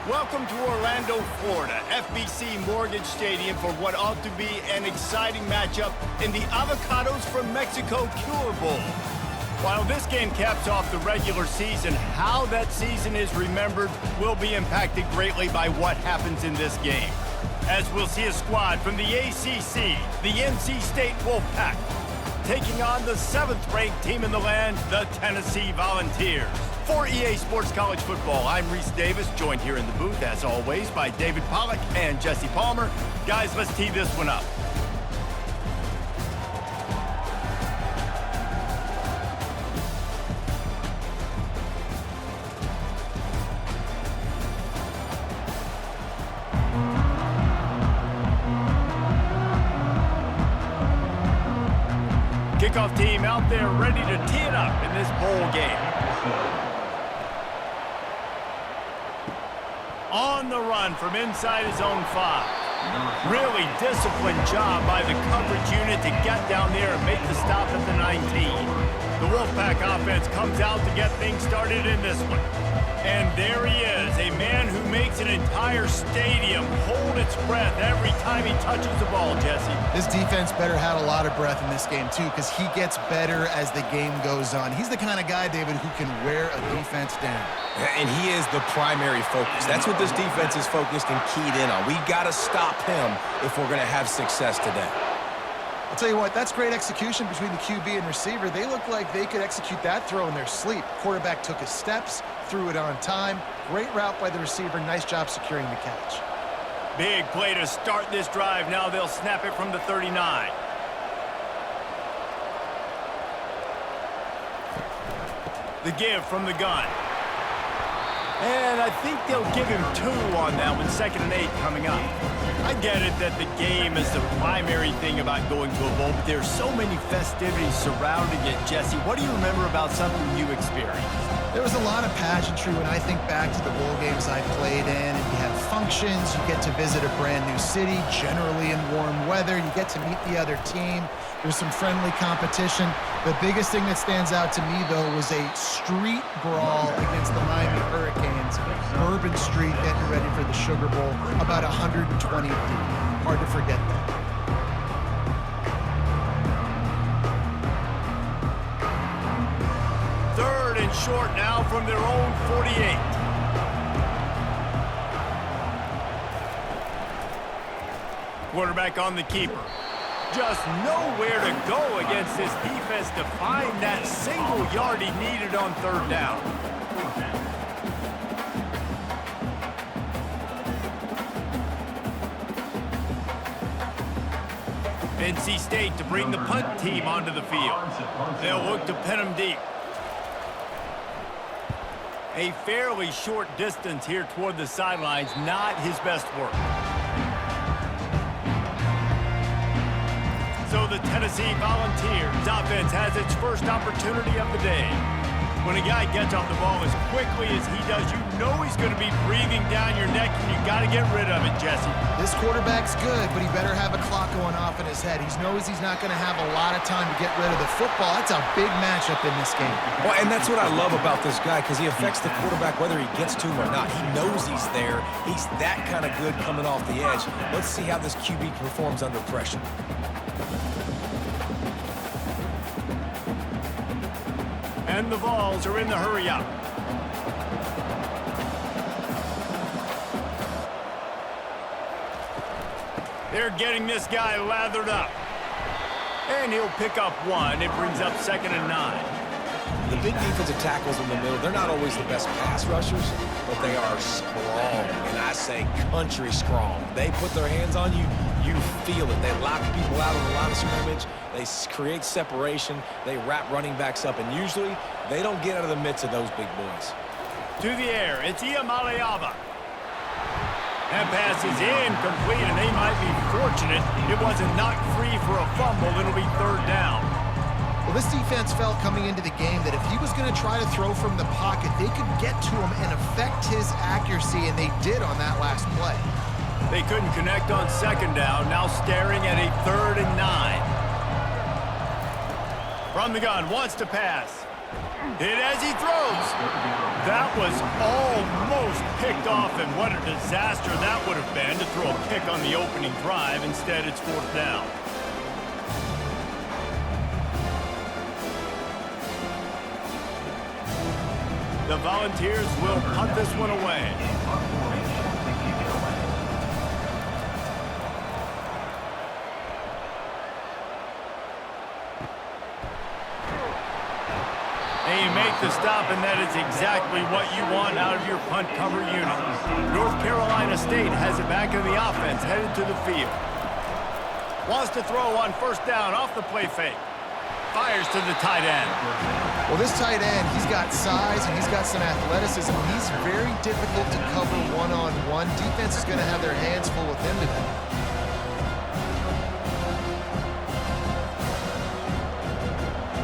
Welcome to Orlando, Florida, FBC Mortgage Stadium for what ought to be an exciting matchup in the Avocados from Mexico Cure Bowl. While this game caps off the regular season, how that season is remembered will be impacted greatly by what happens in this game. As we'll see a squad from the ACC, the NC State Wolfpack, taking on the 7th-ranked team in the land, the Tennessee Volunteers. For EA Sports College Football, I'm Reese Davis, joined here in the booth, as always, by David Pollack and Jesse Palmer. Guys, let's tee this one up. Kickoff team out there ready to tee it up in this bowl game. On the run from inside his own 5. Really disciplined job by the coverage unit to get down there and make the stop at the 19. The Wolfpack offense comes out to get things started in this one. And there he is, a man who makes an entire stadium hold its breath every time he touches the ball, Jesse. This defense better have a lot of breath in this game, too, because he gets better as the game goes on. He's the kind of guy, David, who can wear a defense down. And he is the primary focus. That's what this defense is focused and keyed in on. We got to stop him if we're going to have success today. I'll tell you what, that's great execution between the QB and receiver. They look like they could execute that throw in their sleep. Quarterback took his steps, threw it on time. Great route by the receiver. Nice job securing the catch. Big play to start this drive. Now they'll snap it from the 39. The give from the gun. And I think they'll give him 2 on that one, 2nd and 8 coming up. I get it that the game is the primary thing about going to a bowl, but there's so many festivities surrounding it. Jesse, what do you remember about something you experienced? There was a lot of pageantry when I think back to the bowl games I played in, and you have functions, you get to visit a brand new city, generally in warm weather, you get to meet the other team. There's some friendly competition. The biggest thing that stands out to me, though, was a street brawl against the Miami Hurricanes. Bourbon Street getting ready for the Sugar Bowl, about 120 deep. Hard to forget that. Third and short now from their own 48. Quarterback on the keeper. Just nowhere to go against this defense to find that single yard he needed on 3rd down. NC State to bring the punt team onto the field. They'll look to pin him deep. A fairly short distance here toward the sidelines, not his best work. So the Tennessee Volunteers offense has its first opportunity of the day. When a guy gets off the ball as quickly as he does, you know he's going to be breathing down your neck, and you got to get rid of it, Jesse. This quarterback's good, but he better have a clock going off in his head. He knows he's not going to have a lot of time to get rid of the football. That's a big matchup in this game. Well, and that's what I love about this guy, because he affects the quarterback whether he gets to him or not. He knows he's there. He's that kind of good coming off the edge. Let's see how this QB performs under pressure. And the Vols are in the hurry-up. They're getting this guy lathered up. And he'll pick up 1. It brings up 2nd and 9. The big defensive tackles in the middle, they're not always the best pass rushers, but they are strong, and I say country strong. They put their hands on you, you feel it. They lock people out on the line of scrimmage. They create separation. They wrap running backs up, and usually they don't get out of the midst of those big boys. To the air, it's Iamaleava. That pass is incomplete, and they might be fortunate it wasn't knocked free for a fumble. It'll be 3rd down. Well, this defense felt coming into the game that if he was going to try to throw from the pocket, they could get to him and affect his accuracy, and they did on that last play. They couldn't connect on 2nd down, now staring at a 3rd and 9. From the gun, wants to pass. Hit as he throws. That was almost picked off, and what a disaster that would have been to throw a pick on the opening drive. Instead, it's 4th down. The Volunteers will punt this one away. And you make the stop, and that is exactly what you want out of your punt cover unit. North Carolina State has it back in the offense, headed to the field. Wants to throw on 1st down off the play fake. Fires to the tight end. Well, this tight end, he's got size and he's got some athleticism. He's very difficult to cover one-on-one. Defense is going to have their hands full with him today.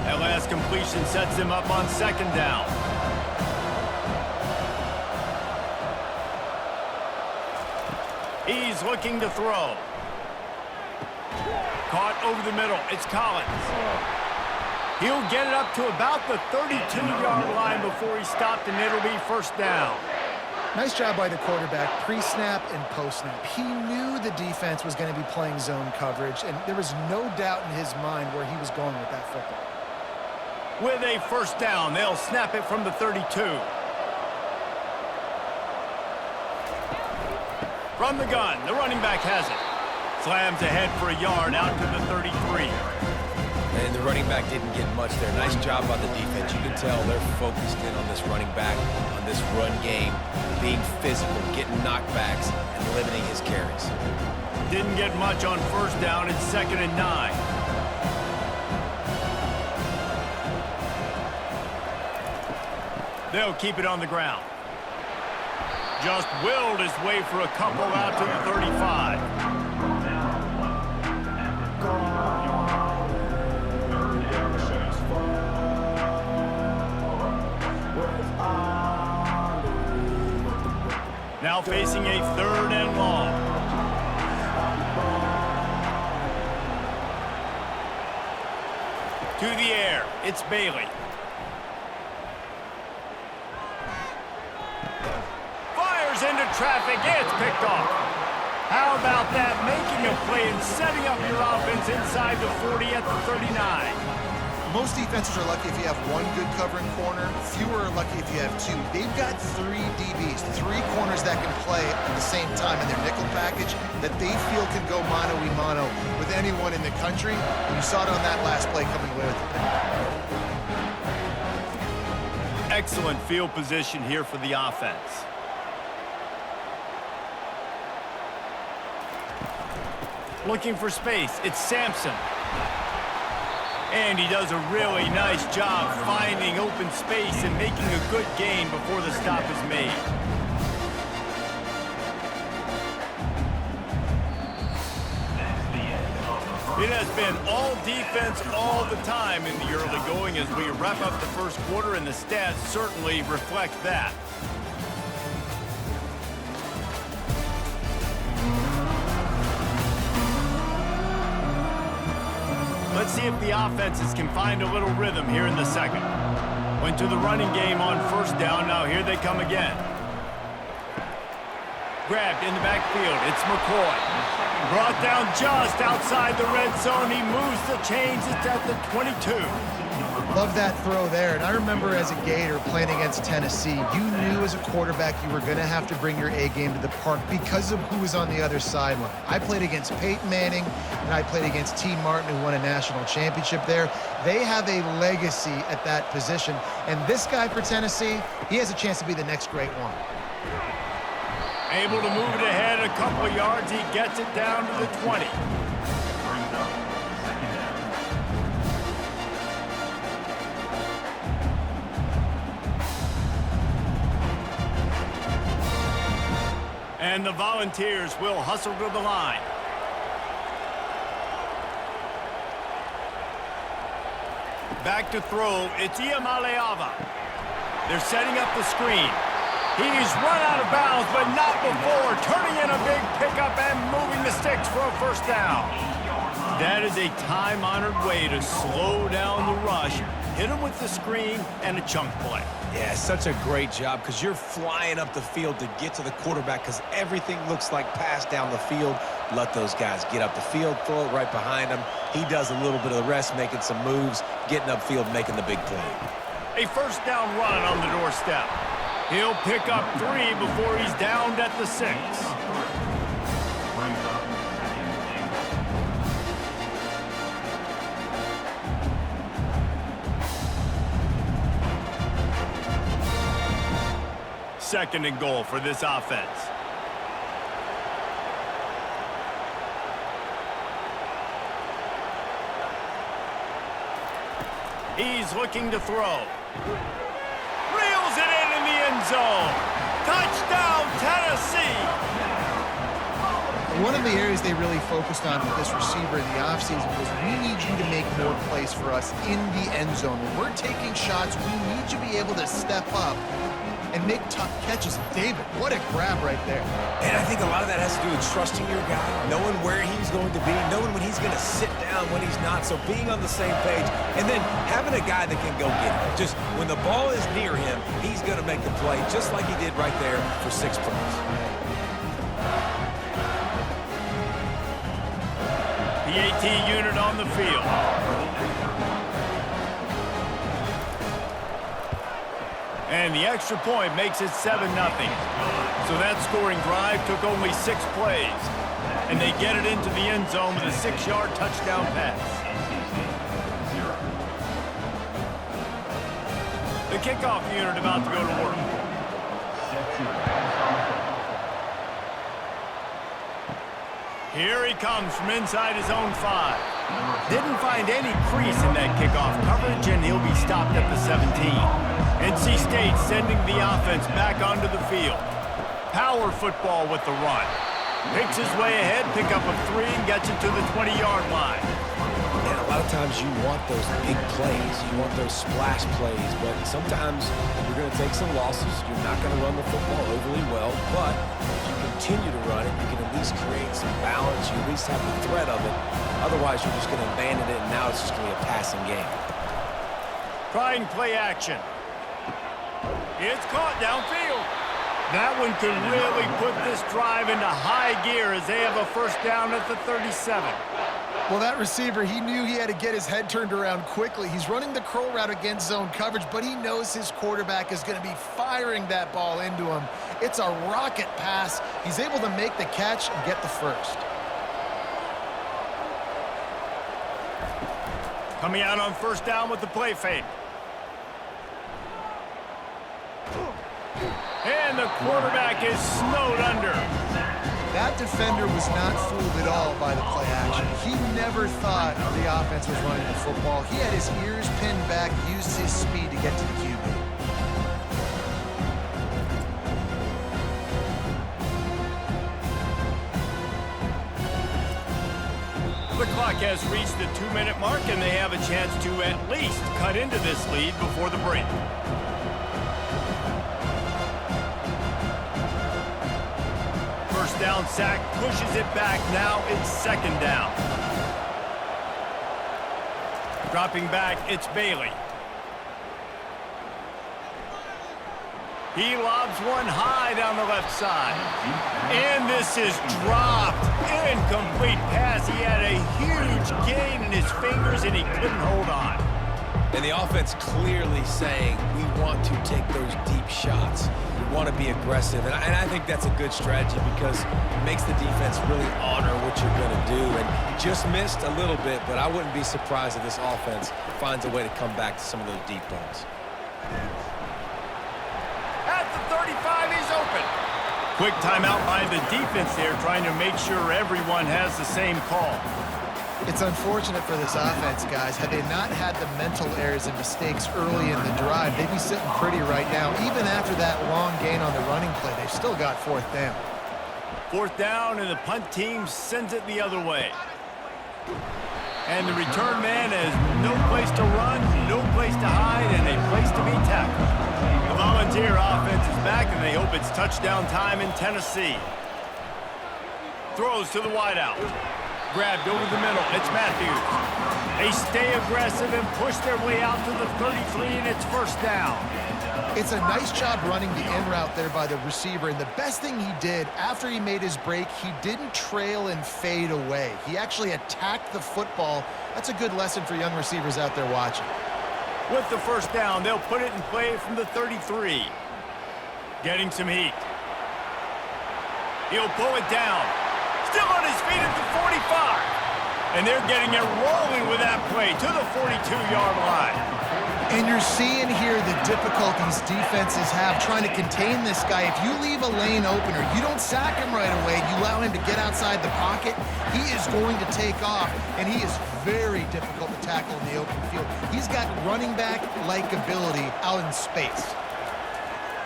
That last completion sets him up on 2nd down. He's looking to throw. Caught over the middle. It's Collins. He'll get it up to about the 32-yard line before he stopped, and it'll be 1st down. Nice job by the quarterback, pre-snap and post-snap. He knew the defense was going to be playing zone coverage, and there was no doubt in his mind where he was going with that football. With a 1st down, they'll snap it from the 32. From the gun, the running back has it. Slams ahead for a yard out to the 33. And the running back didn't get much there. Nice job by the defense. You can tell they're focused in on this running back, on this run game, being physical, getting knockbacks, and limiting his carries. Didn't get much on 1st down. It's 2nd and 9. They'll keep it on the ground. Just willed his way for a couple out to the 35. Now facing a 3rd and long. To the air, it's Bailey. Fires into traffic, it's picked off. How about that? Making a play and setting up your offense inside the 40 at the 39. Most defenses are lucky if you have one good covering corner. Fewer are lucky if you have two. They've got 3 DBs, 3 corners that can play at the same time in their nickel package that they feel can go mano-a-mano with anyone in the country. And you saw it on that last play coming away with the pick. Excellent field position here for the offense. Looking for space, it's Sampson. And he does a really nice job finding open space and making a good gain before the stop is made. It has been all defense all the time in the early going as we wrap up the 1st quarter, and the stats certainly reflect that. Let's see if the offenses can find a little rhythm here in the 2nd. Went to the running game on 1st down. Now here they come again. Grabbed in the backfield. It's McCoy. Brought down just outside the red zone. He moves the chains. It's at the 22. Love that throw there. And I remember as a Gator playing against Tennessee, you knew as a quarterback you were going to have to bring your A game to the park because of who was on the other sideline. I played against Peyton Manning, and I played against T. Martin, who won a national championship there. They have a legacy at that position. And this guy for Tennessee, he has a chance to be the next great one. Able to move it ahead a couple of yards. He gets it down to the 20. And the Volunteers will hustle to the line. Back to throw, it's Iamaleava. They're setting up the screen. He's run out of bounds, but not before turning in a big pickup and moving the sticks for a 1st down. That is a time-honored way to slow down the rush, hit them with the screen, and a chunk play. Yeah, such a great job because you're flying up the field to get to the quarterback because everything looks like pass down the field. Let those guys get up the field, throw it right behind him. He does a little bit of the rest, making some moves, getting upfield, making the big play. A first down run on the doorstep. He'll pick up 3 before he's downed at the 6. Second and goal for this offense. He's looking to throw. Reels it in the end zone. Touchdown, Tennessee. One of the areas they really focused on with this receiver in the offseason was we need you to make more plays for us in the end zone. When we're taking shots, we need you to be able to step up and make tough catches. David, what a grab right there. And I think a lot of that has to do with trusting your guy, knowing where he's going to be, knowing when he's going to sit down, when he's not. So being on the same page, and then having a guy that can go get it. Just when the ball is near him, he's going to make the play, just like he did right there for 6 points. The AT unit on the field. And the extra point makes it 7-0. So that scoring drive took only 6 plays. And they get it into the end zone with a 6-yard touchdown pass. The kickoff unit about to go to work. Here he comes from inside his own 5. Didn't find any crease in that kickoff coverage, and he'll be stopped at the 17. NC State sending the offense back onto the field. Power football with the run. Picks his way ahead, pick up a 3, and gets it to the 20-yard line. And a lot of times you want those big plays. You want those splash plays. But sometimes you're going to take some losses. You're not going to run the football overly well. But if you continue to run it, you can at least create some balance. You at least have the threat of it. Otherwise, you're just going to abandon it, and now it's just going to be a passing game. Trying play action. It's caught downfield. That one could really put this drive into high gear as they have a first down at the 37. Well, that receiver, he knew he had to get his head turned around quickly. He's running the curl route against zone coverage, but he knows his quarterback is going to be firing that ball into him. It's a rocket pass. He's able to make the catch and get the first. Coming out on first down with the play fake. And the quarterback is snowed under. That defender was not fooled at all by the play action. He never thought the offense was running the football. He had his ears pinned back, used his speed to get to the QB. The clock has reached the 2-minute mark, and they have a chance to at least cut into this lead before the break. First down sack, pushes it back. Now it's second down. Dropping back, it's Bailey. He lobs one high down the left side. And this is dropped. Incomplete pass. He had a huge gain in his fingers, and he couldn't hold on. And the offense clearly saying, we want to take those deep shots. We want to be aggressive. And I think that's a good strategy because it makes the defense really honor what you're going to do. And just missed a little bit, but I wouldn't be surprised if this offense finds a way to come back to some of those deep balls. At the 35, he's open. Quick timeout by the defense there, trying to make sure everyone has the same call. It's unfortunate for this offense, guys. Had they not had the mental errors and mistakes early in the drive, they'd be sitting pretty right now. Even after that long gain on the running play, they've still got fourth down. Fourth down, and the punt team sends it the other way. And the return man has no place to run, no place to hide, and a place to be tackled. The Volunteer offense is back, and they hope it's touchdown time in Tennessee. Throws to the wideout. Grabbed over the middle. It's Matthews. They stay aggressive and push their way out to the 33, and it's first down. It's a nice job running the in route there by the receiver, and the best thing he did after he made his break, he didn't trail and fade away. He actually attacked the football. That's a good lesson for young receivers out there watching. With the first down, they'll put it in play from the 33. Getting some heat. He'll pull it down. Still on his feet at the 45. And they're getting it rolling with that play to the 42-yard line. And you're seeing here the difficulties defenses have trying to contain this guy. If you leave a lane open or you don't sack him right away, you allow him to get outside the pocket, he is going to take off, and he is very difficult to tackle in the open field. He's got running back-like ability out in space.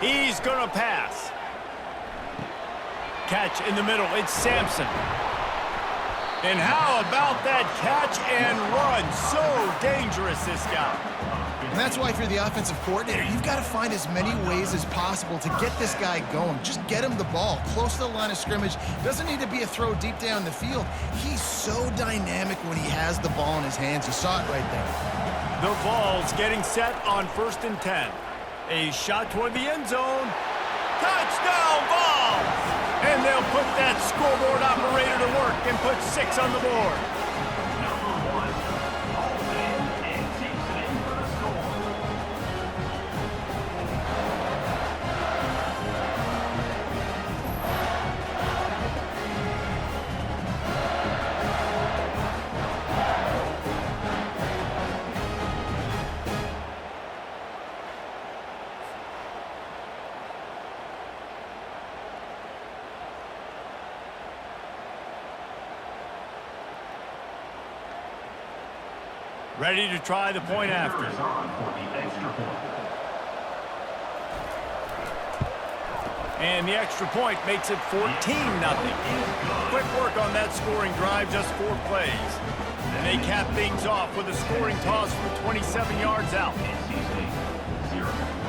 He's going to pass. Catch in the middle. It's Sampson. And how about that catch and run? So dangerous, this guy. And that's why if you're the offensive coordinator, you've got to find as many ways as possible to get this guy going. Just get him the ball close to the line of scrimmage. Doesn't need to be a throw deep down the field. He's so dynamic when he has the ball in his hands. You saw it right there. The ball's getting set on 1st and 10. A shot toward the end zone. Touchdown, Vols! And they'll put that scoreboard operator to work and put 6 on the board. Ready to try the point after. And the extra point makes it 14-0. Quick work on that scoring drive, just 4 plays. And they cap things off with a scoring toss from 27 yards out.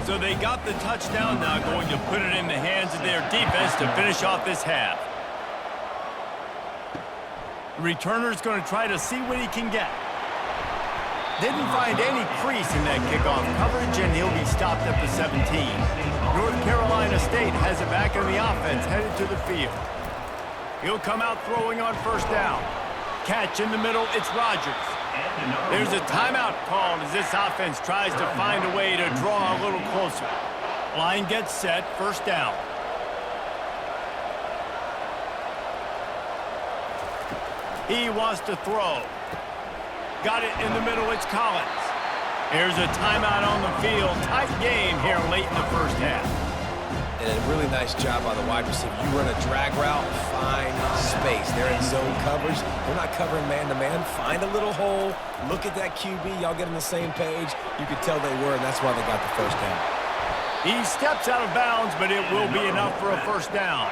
So they got the touchdown, now going to put it in the hands of their defense to finish off this half. The returner's going to try to see what he can get. Didn't find any crease in that kickoff coverage, and he'll be stopped at the 17. North Carolina State has it back in the offense, headed to the field. He'll come out throwing on first down. Catch in the middle, it's Rodgers. There's a timeout called as this offense tries to find a way to draw a little closer. Line gets set, first down. He wants to throw. Got it in the middle, it's Collins. Here's a timeout on the field. Tight game here late in the first half. And a really nice job by the wide receiver. You run a drag route, find space. They're in zone coverage. They're not covering man-to-man. Find a little hole. Look at that QB. Y'all get on the same page. You could tell they were, and that's why they got the first down. He steps out of bounds, but it will be enough for a first down.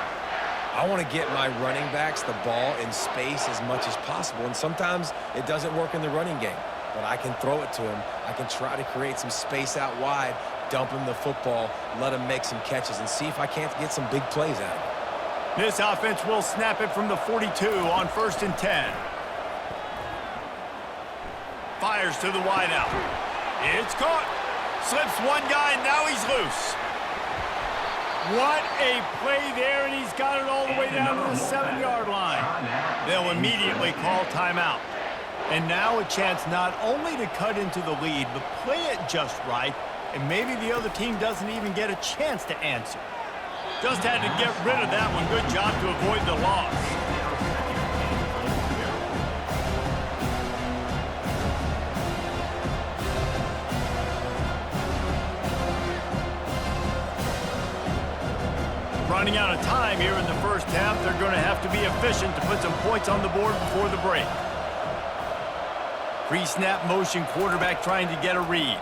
I want to get my running backs the ball in space as much as possible, and sometimes it doesn't work in the running game. But I can throw it to him. I can try to create some space out wide, dump him the football, let him make some catches, and see if I can't get some big plays out of it. This offense will snap it from the 42 on 1st and 10. Fires to the wideout. It's caught. Slips one guy, now he's loose. What a play there, and he's got it all the way down to the 7-yard line. They'll immediately call timeout. And now a chance not only to cut into the lead, but play it just right, and maybe the other team doesn't even get a chance to answer. Just had to get rid of that one. Good job to avoid the loss. Running out of time here in the first half. They're going to have to be efficient to put some points on the board before the break. Pre-snap motion, quarterback trying to get a read.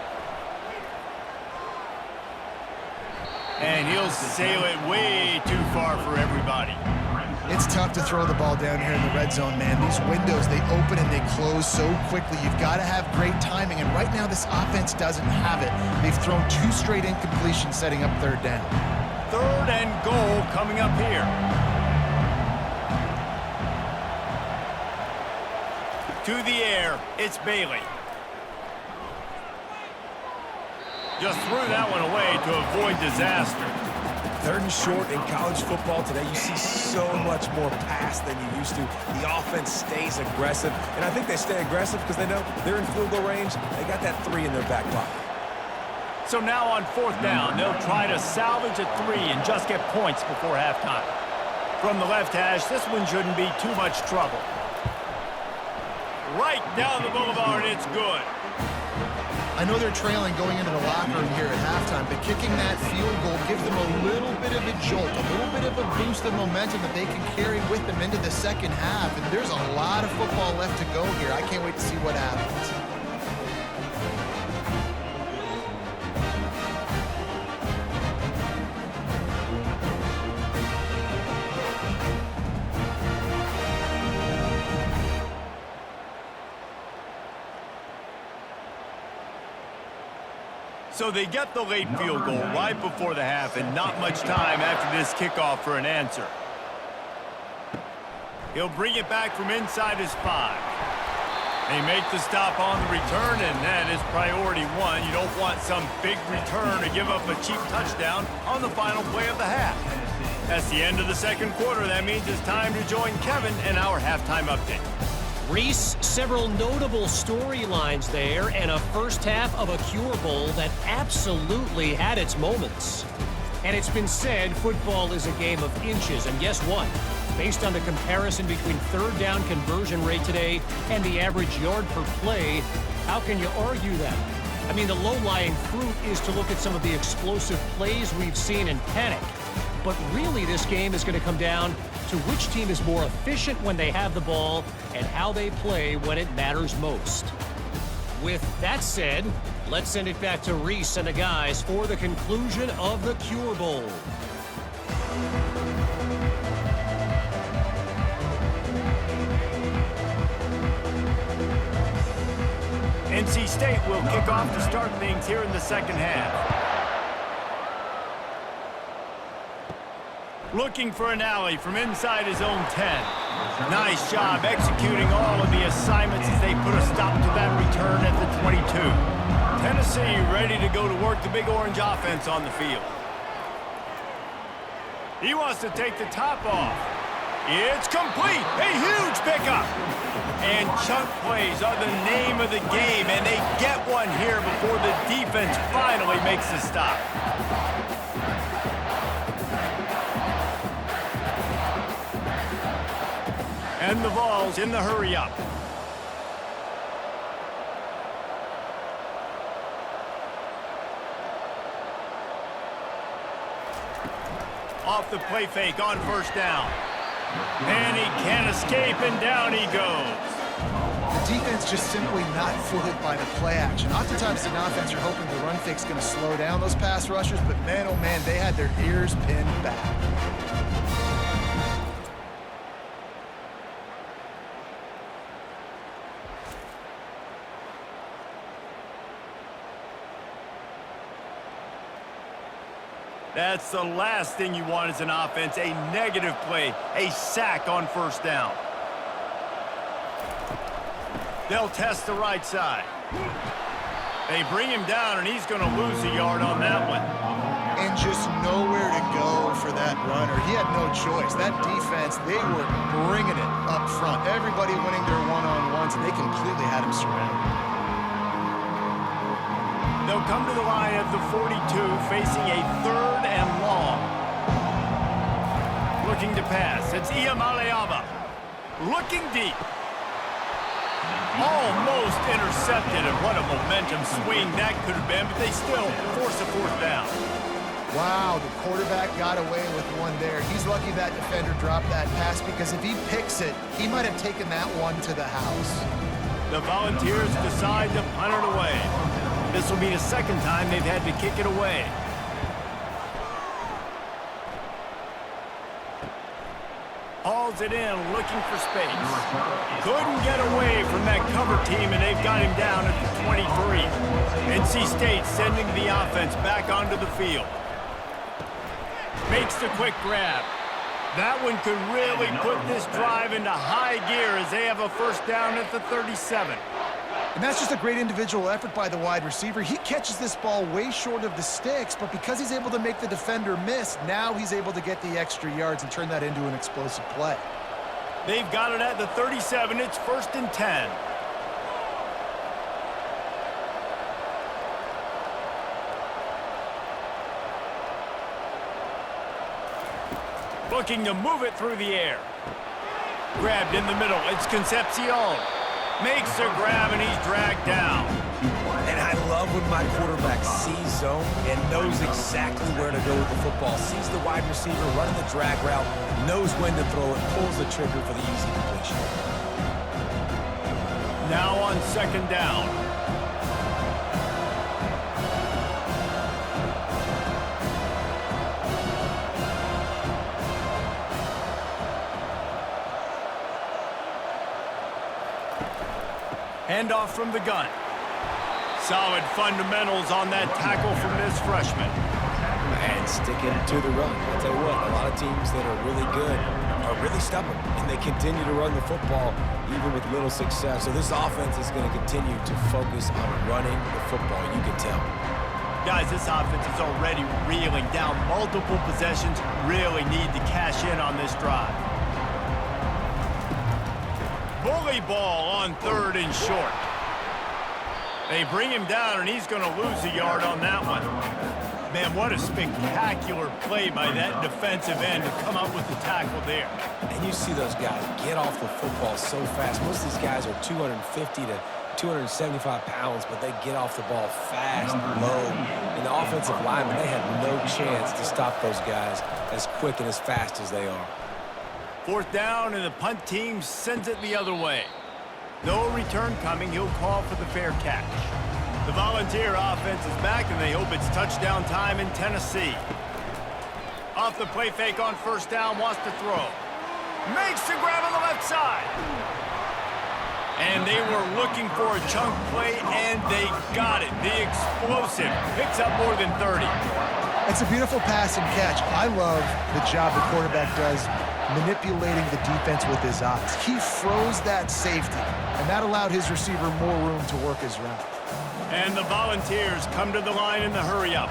And he'll sail it way too far for everybody. It's tough to throw the ball down here in the red zone, man. These windows, they open and they close so quickly. You've got to have great timing, and right now this offense doesn't have it. They've thrown 2 straight incompletions setting up 3rd down. 3rd and goal coming up here. To the air, it's Bailey. Just threw that one away to avoid disaster. 3rd and short in college football today, you see so much more pass than you used to. The offense stays aggressive, and I think they stay aggressive because they know they're in field goal range. They got that 3 in their back pocket. So now on 4th down, they'll try to salvage a 3 and just get points before halftime. From the left hash, this one shouldn't be too much trouble. Right down the boulevard, it's good. I know they're trailing going into the locker room here at halftime, but kicking that field goal gives them a little bit of a jolt, a little bit of a boost of momentum that they can carry with them into the second half. And there's a lot of football left to go here. I can't wait to see what happens. So they get the late field goal right before the half and not much time after this kickoff for an answer. He'll bring it back from inside his 5. They make the stop on the return, and that is priority 1. You don't want some big return to give up a cheap touchdown on the final play of the half. That's the end of the 2nd quarter. That means it's time to join Kevin in our halftime update. Reese, several notable storylines there, and a first half of a Cure Bowl that absolutely had its moments. And it's been said football is a game of inches, and guess what? Based on the comparison between 3rd down conversion rate today and the average yard per play, how can you argue that? I mean, the low-lying fruit is to look at some of the explosive plays we've seen and panic. But really, this game is going to come down to which team is more efficient when they have the ball and how they play when it matters most. With that said, let's send it back to Reese and the guys for the conclusion of the Cure Bowl. NC State will kick off to start things here in the second half. Looking for an alley from inside his own 10. Nice job executing all of the assignments as they put a stop to that return at the 22. Tennessee ready to go to work the Big Orange offense on the field. He wants to take the top off. It's complete. A huge pickup. And chunk plays are the name of the game, and they get one here before the defense finally makes the stop. And the Vols in the hurry-up. Off the play fake on 1st down. And he can't escape, and down he goes. The defense just simply not fooled by the play action. Oftentimes, the offense are hoping the run fake's going to slow down those pass rushers, but man, oh man, they had their ears pinned back. That's the last thing you want as an offense, a negative play, a sack on 1st down. They'll test the right side. They bring him down, and he's going to lose a yard on that one. And just nowhere to go for that runner. He had no choice. That defense, they were bringing it up front. Everybody winning their one-on-ones, and they completely had him surrounded. They'll come to the line at the 42, facing a 3rd and long. Looking to pass. It's Iamaleava. Looking deep. Almost intercepted, and what a momentum swing that could have been, but they still force a 4th down. Wow, the quarterback got away with one there. He's lucky that defender dropped that pass, because if he picks it, he might have taken that one to the house. The Volunteers decide to punt it away. This will be the 2nd time they've had to kick it away. Hauls it in, looking for space. Couldn't get away from that cover team, and they've got him down at the 23. NC State sending the offense back onto the field. Makes the quick grab. That one could really put this drive into high gear as they have a first down at the 37. And that's just a great individual effort by the wide receiver. He catches this ball way short of the sticks, but because he's able to make the defender miss, now he's able to get the extra yards and turn that into an explosive play. They've got it at the 37. It's 1st and 10. Looking to move it through the air. Grabbed in the middle. It's Concepcion. Makes a grab, and he's dragged down. And I love when my quarterback sees zone and knows exactly where to go with the football. Sees the wide receiver running the drag route, knows when to throw it, pulls the trigger for the easy completion. Now on 2nd down. Handoff from the gun. Solid fundamentals on that tackle from this freshman. And sticking to the run. I'll tell you what, a lot of teams that are really good are really stubborn, and they continue to run the football even with little success. So this offense is going to continue to focus on running the football, you can tell. Guys, this offense is already reeling down multiple possessions. Really need to cash in on this drive. Bully ball on 3rd and short. They bring him down, and he's going to lose a yard on that one. Man, what a spectacular play by that defensive end to come up with the tackle there. And you see those guys get off the football so fast. Most of these guys are 250 to 275 pounds, but they get off the ball fast, low. And the offensive linemen, they have no chance to stop those guys as quick and as fast as they are. 4th down, and the punt team sends it the other way. No return coming. He'll call for the fair catch. The Volunteer offense is back, and they hope it's touchdown time in Tennessee. Off the play fake on 1st down, wants to throw. Makes the grab on the left side. And they were looking for a chunk play, and they got it. The explosive picks up more than 30. It's a beautiful pass and catch. I love the job the quarterback does manipulating the defense with his eyes. He froze that safety, and that allowed his receiver more room to work his route. And the Volunteers come to the line in the hurry-up.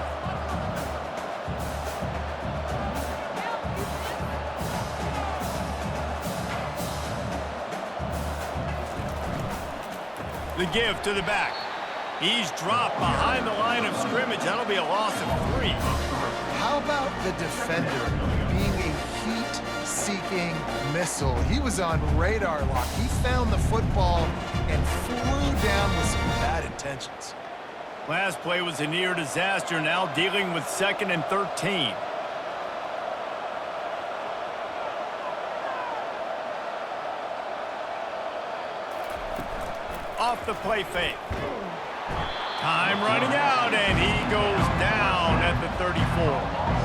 The give to the back. He's dropped behind the line of scrimmage. That'll be a loss of 3. How about the defender being a heat-seeking missile? He was on radar lock. He found the football and flew down with some bad intentions. Last play was a near disaster, now dealing with 2nd and 13. Off the play fake. Time running out, and he goes down at the 34.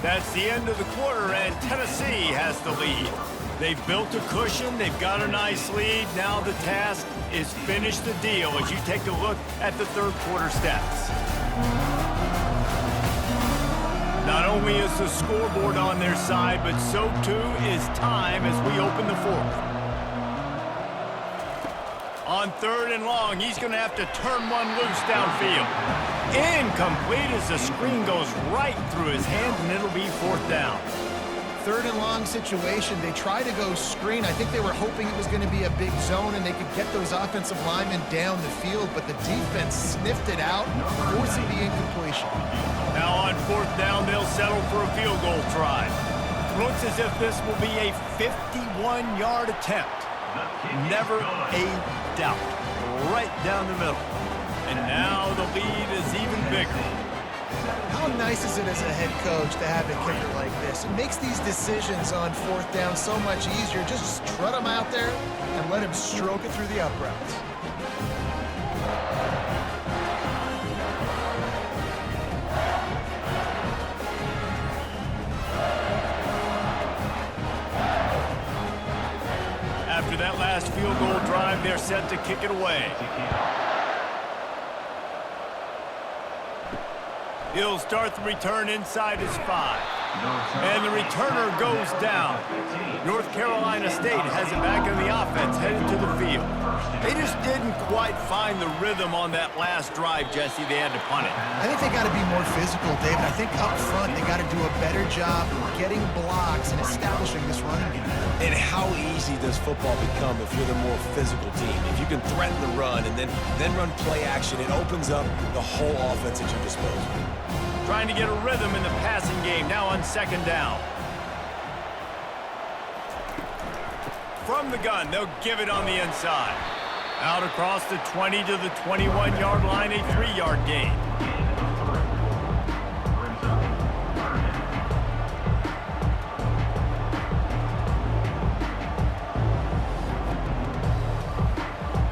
That's the end of the quarter, and Tennessee has the lead. They've built a cushion. They've got a nice lead. Now the task is finish the deal as you take a look at the 3rd quarter stats. Not only is the scoreboard on their side, but so too is time as we open the 4th. On 3rd and long, he's going to have to turn one loose downfield. Incomplete as the screen goes right through his hands, and it'll be 4th down. 3rd and long situation. They try to go screen. I think they were hoping it was going to be a big zone and they could get those offensive linemen down the field, but the defense sniffed it out, forcing the incompletion. Now on 4th down, they'll settle for a field goal try. Looks as if this will be a 51-yard attempt. Never a doubt. Right down the middle. And now the lead is even bigger. How nice is it as a head coach to have a kicker like this? It makes these decisions on 4th down so much easier. Just strut him out there and let him stroke it through the up routes. into that last field goal drive. They're set to kick it away. He'll start the return inside his 5. And the returner goes down. North Carolina State has it back in the offense, headed to the field. They just didn't quite find the rhythm on that last drive, Jesse. They had to punt it. I think they got to be more physical, David. I think up front they got to do a better job getting blocks and establishing this running game. And how easy does football become if you're the more physical team? If you can threaten the run and then run play action, it opens up the whole offense at your disposal. Trying to get a rhythm in the passing game, now on 2nd down. From the gun, they'll give it on the inside. Out across the 20 to the 21-yard line, a 3-yard gain.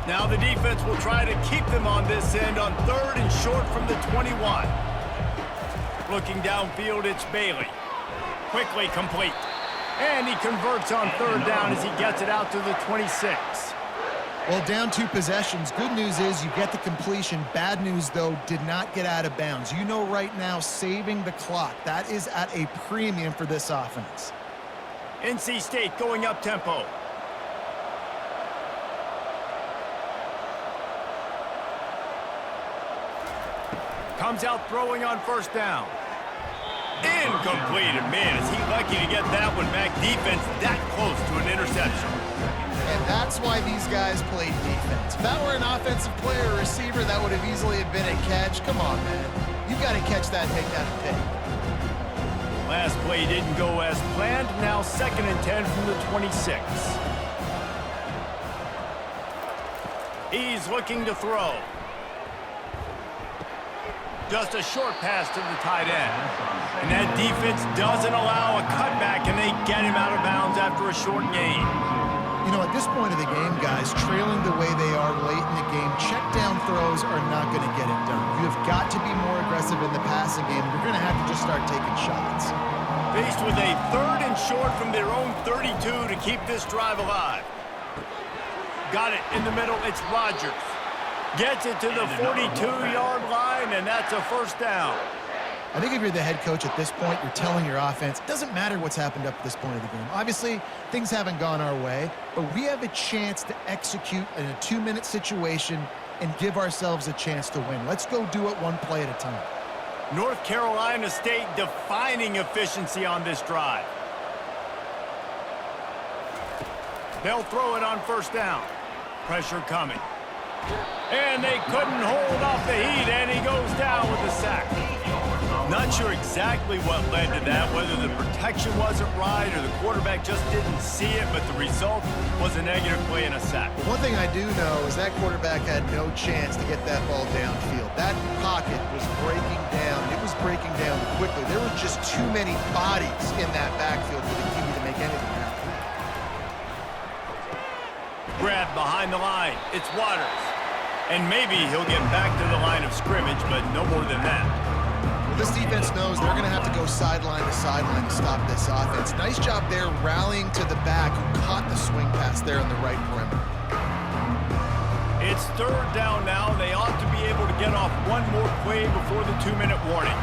Now the defense will try to keep them on this end on 3rd and short from the 21. Looking downfield, it's Bailey. Quickly complete. And he converts on 3rd down as he gets it out to the 26. Well, down 2 possessions. Good news is you get the completion. Bad news, though, did not get out of bounds. You know right now, saving the clock. That is at a premium for this offense. NC State going up tempo. Comes out throwing on 1st down. Incomplete. And man, is he lucky to get that one back. Defense that close to an interception. And that's why these guys play defense. If that were an offensive player or receiver, that would have easily have been a catch. Come on, man. You got to catch that and make that a pick. Last play didn't go as planned. Now 2nd and 10 from the 26. He's looking to throw. Just a short pass to the tight end. And that defense doesn't allow a cutback, and they get him out of bounds after a short gain. You know, at this point of the game, guys, trailing the way they are late in the game, check down throws are not going to get it done. You have got to be more aggressive in the passing game. You're going to have to just start taking shots. Faced with a 3rd and short from their own 32 to keep this drive alive. Got it in the middle. It's Rodgers. Gets it to the 42-yard line, and that's a 1st down. I think if you're the head coach at this point, you're telling your offense, it doesn't matter what's happened up to this point of the game. Obviously, things haven't gone our way, but we have a chance to execute in a 2-minute situation and give ourselves a chance to win. Let's go do it one play at a time. North Carolina State defining efficiency on this drive. They'll throw it on 1st down. Pressure coming. And they couldn't hold off the heat, and he goes down with a sack. Not sure exactly what led to that, whether the protection wasn't right or the quarterback just didn't see it, but the result was a negative play and a sack. One thing I do know is that quarterback had no chance to get that ball downfield. That pocket was breaking down. It was breaking down quickly. There were just too many bodies in that backfield for the QB to make anything happen. Grab behind the line. It's Waters. And maybe he'll get back to the line of scrimmage, but no more than that. This defense knows they're going to have to go sideline to sideline to stop this offense. Nice job there rallying to the back who caught the swing pass there in the right perimeter. It's 3rd down now. They ought to be able to get off one more play before the 2-minute warning.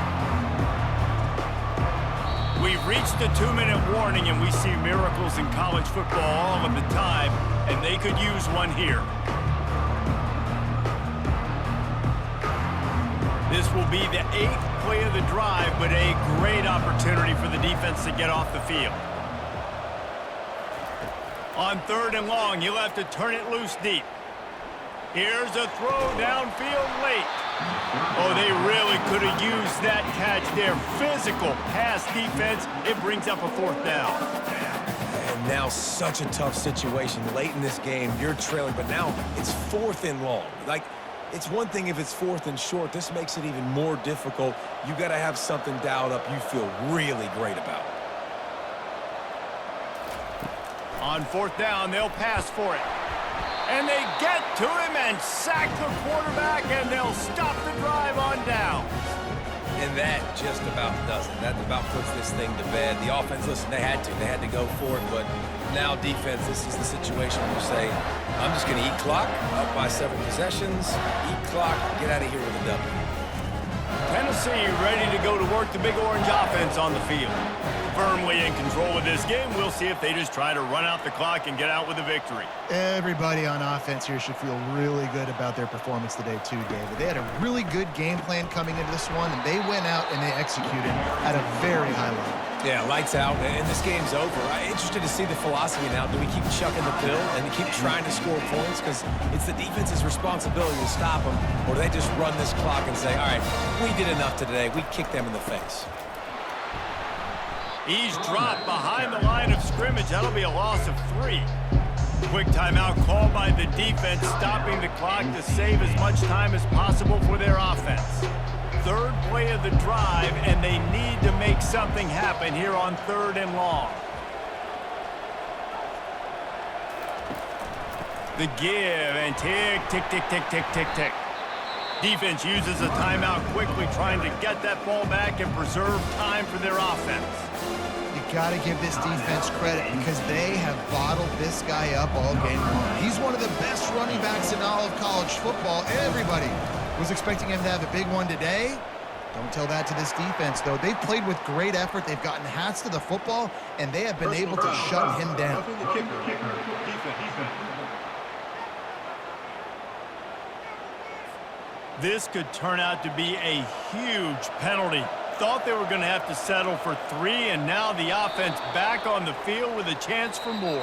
We've reached the 2-minute warning, and we see miracles in college football all of the time, and they could use one here. This will be the 8th play of the drive, but a great opportunity for the defense to get off the field. On 3rd and long, he'll have to turn it loose deep. Here's a throw downfield late. Oh, they really could have used that catch there. Physical pass defense. It brings up a 4th down. And now such a tough situation. Late in this game, you're trailing, but now it's 4th and long. It's one thing if it's 4th and short. This makes it even more difficult. You got to have something dialed up you feel really great about. On 4th down, they'll pass for it. And they get to him and sack the quarterback, and they'll stop the drive on down. And that just about does it. That about puts this thing to bed. The offense, listen, they had to go for it, but now defense, this is the situation where you say, I'm just going to eat clock, up by 7 possessions, eat clock, get out of here with a W. Tennessee ready to go to work the Big Orange offense on the field. Firmly in control of this game. We'll see if they just try to run out the clock and get out with a victory. Everybody on offense here should feel really good about their performance today too, David. They had a really good game plan coming into this one, and they went out and they executed at a very high level. Yeah, lights out, and this game's over. I'm interested to see the philosophy now. Do we keep chucking the pill and keep trying to score points? Because it's the defense's responsibility to stop them, or do they just run this clock and say, all right, we did enough today. We kicked them in the face. He's dropped behind the line of scrimmage. That'll be a loss of 3. Quick timeout called by the defense, stopping the clock to save as much time as possible for their offense. Third play of the drive, and they need to make something happen here on 3rd and long. The give, and tick, tick, tick, tick, tick, tick, tick. Defense uses a timeout quickly, trying to get that ball back and preserve time for their offense. You got to give this defense credit because they have bottled this guy up all game long. He's one of the best running backs in all of college football. Everybody was expecting him to have a big one today. Don't tell that to this defense, though. They've played with great effort. They've gotten hats to the football, and they have been able to shut him down. This could turn out to be a huge penalty. Thought they were going to have to settle for 3, and now the offense back on the field with a chance for more.